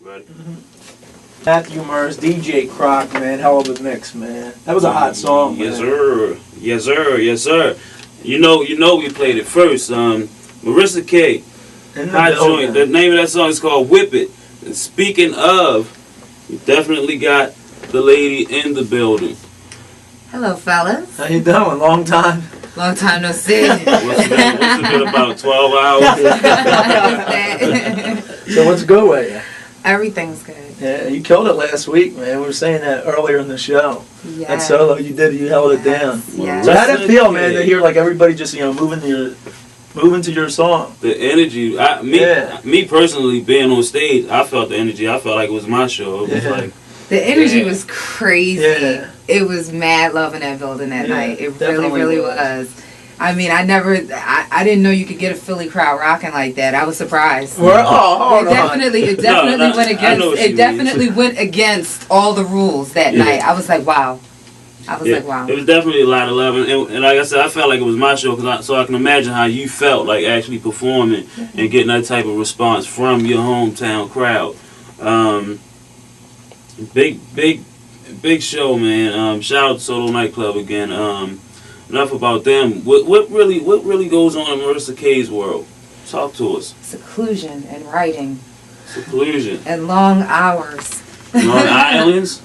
Ready? Matthew Murs, DJ Croc, man, hell of a mix, man. That was a hot song, man. Yes, sir. Yes, sir. Yes, sir. You know, we played it first. Marissa Kay, hot joint. The name of that song is called "Whip It." And speaking of, you definitely got the lady in the building. Hello, fellas. How you doing? Long time? Long time no see. What's it been about 12 hours? So what's good with you? Everything's good. Yeah, you killed it last week, man. We were saying that earlier in the show. Yeah. That solo you did, you held it down. Yes. So how did it feel, man, to hear like everybody just moving to your song? The energy, me personally, being on stage, I felt the energy. I felt like it was my show. It was like the energy was crazy. Yeah. It was mad love in that building that night. It really was. I mean, I didn't know you could get a Philly crowd rocking like that. I was surprised. It definitely went against all the rules that night. I was like, wow. Like, wow. It was definitely a lot of love, and like I said, I felt like it was my show, so I can imagine how you felt like actually performing and getting that type of response from your hometown crowd. Big show, man. Shout out to Solo Nightclub again. Enough about them. What really goes on in Marissa Kay's world? Talk to us. Seclusion and writing. Seclusion. And long hours. Long Islands?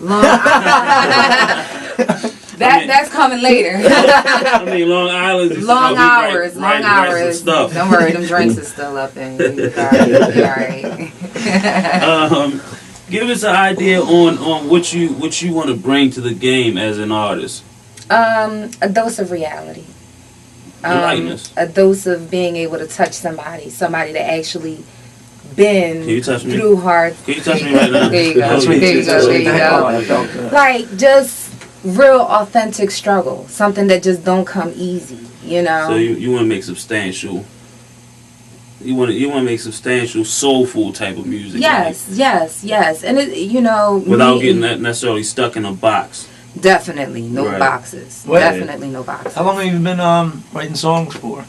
That's coming later. I mean, Long Island is long hours. Stuff. Don't worry, them drinks are still up and you'll be alright. Give us an idea on what you want to bring to the game as an artist. A dose of reality. A dose of being able to touch somebody that actually been through hard. Can you touch me right now? There you go. There you go. Like just real authentic struggle, something that just don't come easy, you know. So you want to make substantial. You want to make substantial, soulful type of music. Yes, and it, without getting that necessarily stuck in a box. Definitely no boxes. Definitely no boxes. How long have you been writing songs for?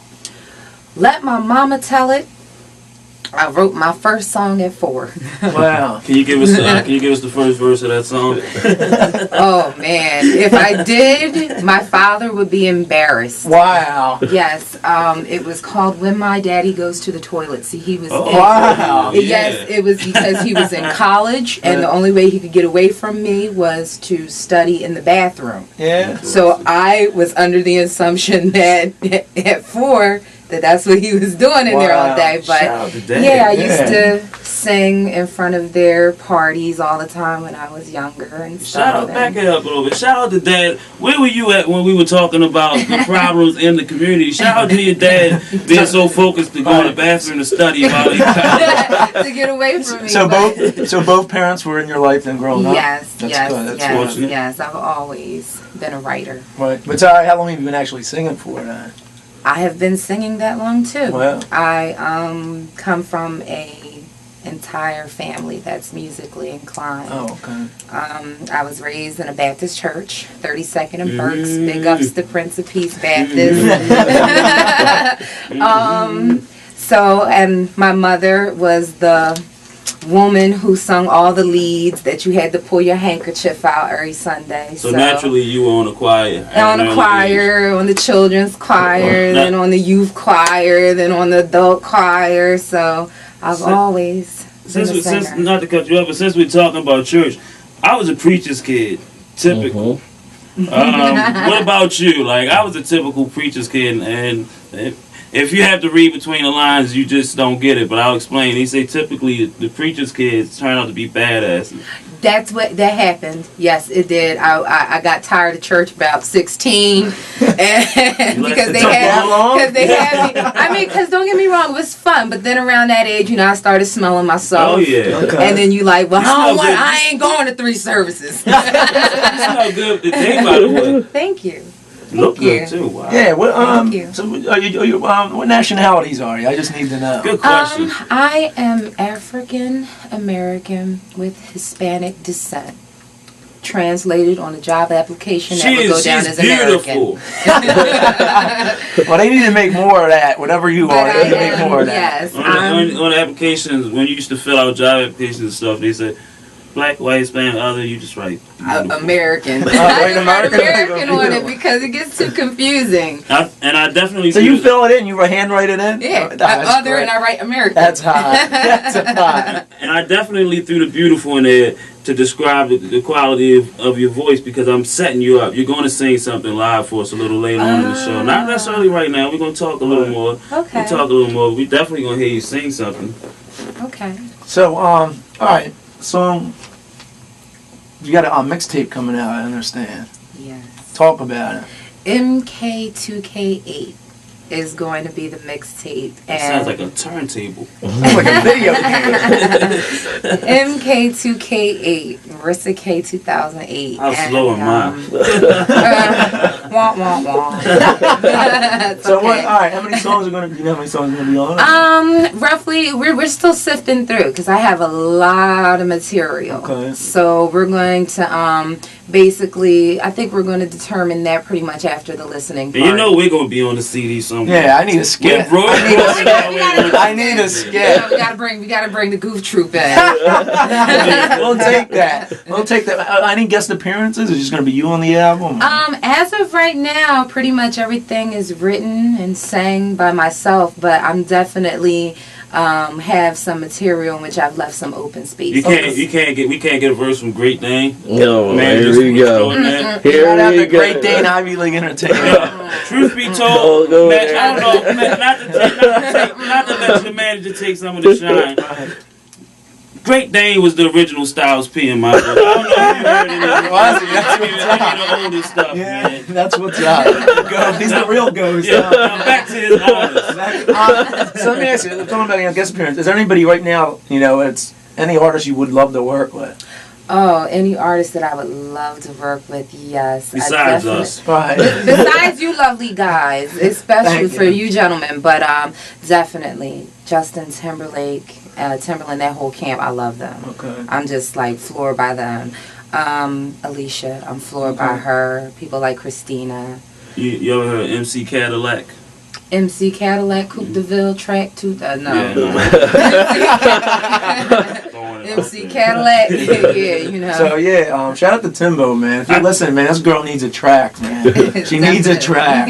Let my mama tell it. I wrote my first song at 4. Wow. Can you give us the first verse of that song? Oh man, if I did, my father would be embarrassed. Wow. Yes, it was called "When My Daddy Goes to the Toilet." See, he was. Wow. Yes, it was because he was in college, and the only way he could get away from me was to study in the bathroom. Yeah. So I was under the assumption that at 4. That's what he was doing in there all day. But yeah, I used to sing in front of their parties all the time when I was younger and stuff. Back it up a little bit. Shout out to Dad. Where were you at when we were talking about the problems in the community? Shout out to your dad being so focused to go to the bathroom to study while he to get away from me. So both parents were in your life then growing up? Yes, fortunate. Yes. I've always been a writer. Right. But how long have you been actually singing for then? I have been singing that long too. Wow. I come from a entire family that's musically inclined. Oh, okay. I was raised in a Baptist church, 32nd and Berks. Big ups to Prince of Peace Baptist. So, and my mother was the woman who sung all the leads that you had to pull your handkerchief out every Sunday. So naturally you were on the choir. On the choir, on the children's choir, then on the youth choir, then on the adult choir. So I've always been a singer. Not to cut you off, but since we're talking about church, I was a preacher's kid, typical. What about you? Like, I was a typical preacher's kid, and if you have to read between the lines, you just don't get it. But I'll explain. They say typically the preacher's kids turn out to be badasses. That happened. Yes, it did. I got tired of church about 16, and because they had me. I mean, because don't get me wrong, it was fun. But then around that age, I started smelling myself. Oh yeah. Okay. And then you like, well, I ain't going to 3 services. You smell good today, by the way. Thank you. Look good too. Wow. Yeah. What? Thank you. So, what nationalities are you? I just need to know. Good question. I am African American with Hispanic descent. translated on a job application, that She would go is, down she's as American. beautiful. Well, they need to make more of that. Whatever you But are, they I need to make am, more of that. yes. On the applications, when you used to fill out job applications and stuff, they said, black, white, Hispanic, other, you just write beautiful. American. Wait, I American? American on it because it gets too confusing. I definitely So you fill it in, you handwrite it in? Yeah, Oh, that's other great. and I write American. That's hot. That's hot. And I definitely threw the beautiful in there to describe the quality of your voice, because I'm setting you up. You're going to sing something live for us a little later on in the show. Not necessarily right now. We're going to talk a little more. Okay. We'll talk a little more. We definitely going to hear you sing something. Okay. So, all right. So, you got a mixtape coming out, I understand. Yes. Talk about it. MK2K8 is going to be the mixtape. That sounds like a turntable. Sounds like a video game. MK2K8, Marissa Kay 2008. How slow am I? Wah, wah, wah. So what? All right. How many songs are gonna? You know how many songs are gonna be on it? Roughly, we're still sifting through because I have a lot of material. Okay. So we're going to basically, I think we're going to determine that pretty much after the listening And part. you know we're going to be on the CD somewhere. Yeah, I need a skit. Bro, I need a skit. Yeah, we gotta bring the goof troop in. We'll take that. We'll take that. Any guest appearances? Is it just gonna be you on the album? As of right now, pretty much everything is written and sang by myself, but I'm definitely have some material in which I've left some open space. we can't get a verse from Great Dane. No, Man, here just we go. throwing that. Here Shout out we to go. Great Dane Ivy League Entertainment. Truth be Oh, told, go man, ahead. I don't know, man, not to let the manager take some of the shine. Great Dane was the original Styles P in my book. I don't know if you heard it. Was he? That's Give me the oldest stuff, Yeah, man. that's what's up. Go. He's the real ghost. Yeah, now back to his artist. So let me ask you, talking about guest appearance, is there anybody right now, it's any artist you would love to work with? Oh, any artist that I would love to work with, yes. Besides us. Right. Besides you lovely guys, especially Thank for you. you gentlemen, but definitely Justin Timberlake, Timberland, that whole camp, I love them. Okay. I'm just like floored by them. Alicia, I'm floored by her. People like Christina. You ever heard of MC Cadillac? MC Cadillac, Coupe de Ville, track 2, no. Yeah, MC Cadillac, yeah. So yeah, shout out to Timbo, man. If you're listening, man, this girl needs a track, man. She needs a track.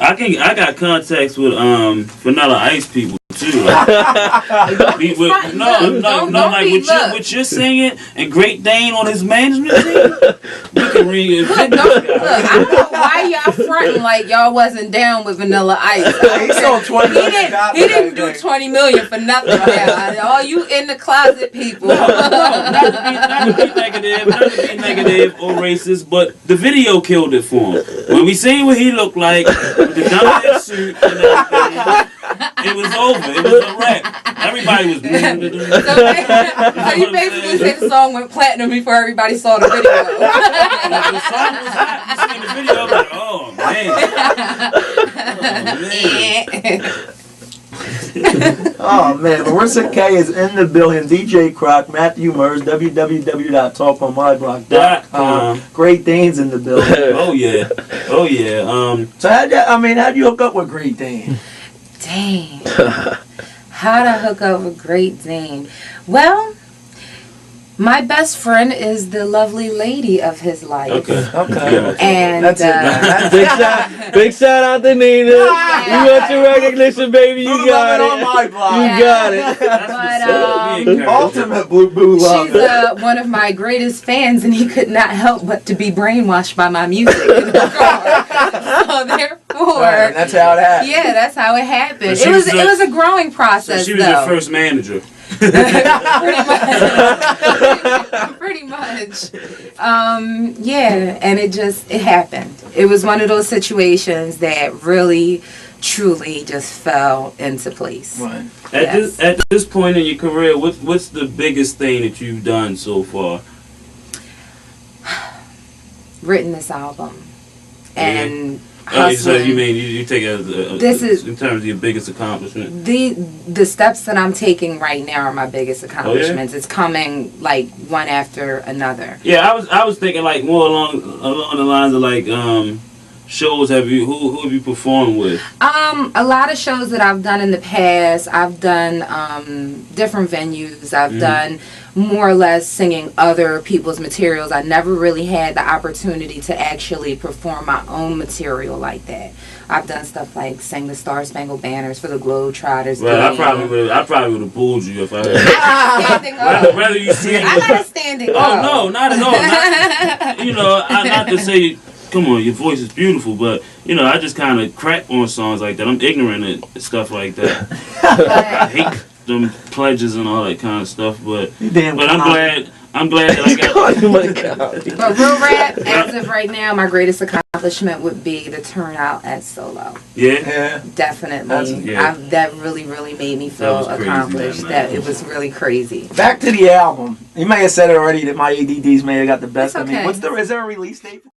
I got contacts with Vanilla Ice people too. What you're singing and Great Dane on his management team. We can read Look, I don't know why y'all fronting like y'all wasn't down with Vanilla Ice. He sold 20 He million. didn't do 20 million for nothing. Now. All you in the closet people. not to be negative or racist, but the video killed it for him. When we seen what he looked like with the dominant suit and everything, it was over. It was a wrap. Everybody was. So you basically said the song went platinum before everybody saw the video. The song was hot. You seen the video? I was like, Oh man, Marissa Kay is in the building. DJ Croc, Matthew Mers, www.talkonmyblock.com. Great Dane's in the building. Oh yeah. So how'd you hook up with Great Dane? Dang. How'd I hook up with Great Dane? Well, my best friend is the lovely lady of his life. Okay. And That's it. Big shout out to Nina. You got your recognition, baby. You Boo got loving on it. my block. You got it. But Ultimate boo love. she's one of my greatest fans, and he could not help but to be brainwashed by my music in the car. So therefore, Right, that's how it happened. yeah, that's how it happened. So It was a growing process, she was though. your first manager. Pretty much. Yeah, and it happened. It was one of those situations that really, truly just fell into place. Right. At this point in your career, what's the biggest thing that you've done so far? Written this album. And Oh, so you hustling. mean you take This is- in terms of your biggest accomplishment? The steps that I'm taking right now are my biggest accomplishments. It's coming like one after another. Yeah, I was thinking like more along the lines of like shows. Who have you performed with? A lot of shows that I've done in the past. I've done different venues. I've done more or less singing other people's materials. I never really had the opportunity to actually perform my own material like that. I've done stuff like sing the Star Spangled Banners for the Globetrotters. Well, I probably would have booed you if I Standing up. rather you sing. I got a standing up. Oh no, not at all. Not, not to say, come on, your voice is beautiful, but I just kind of crap on songs like that. I'm ignorant at stuff like that. I hate them pledges and all that kind of stuff, but I'm glad that I got. Oh my God. But real rap, as of right now, my greatest accomplishment would be the turnout at solo. Yeah. Definitely. Yeah. That really, really made me That feel was crazy, accomplished. man. That it was really crazy. Back to the album. You may have said it already that my ADDs may have got the best It's of me. okay. Is there a release date?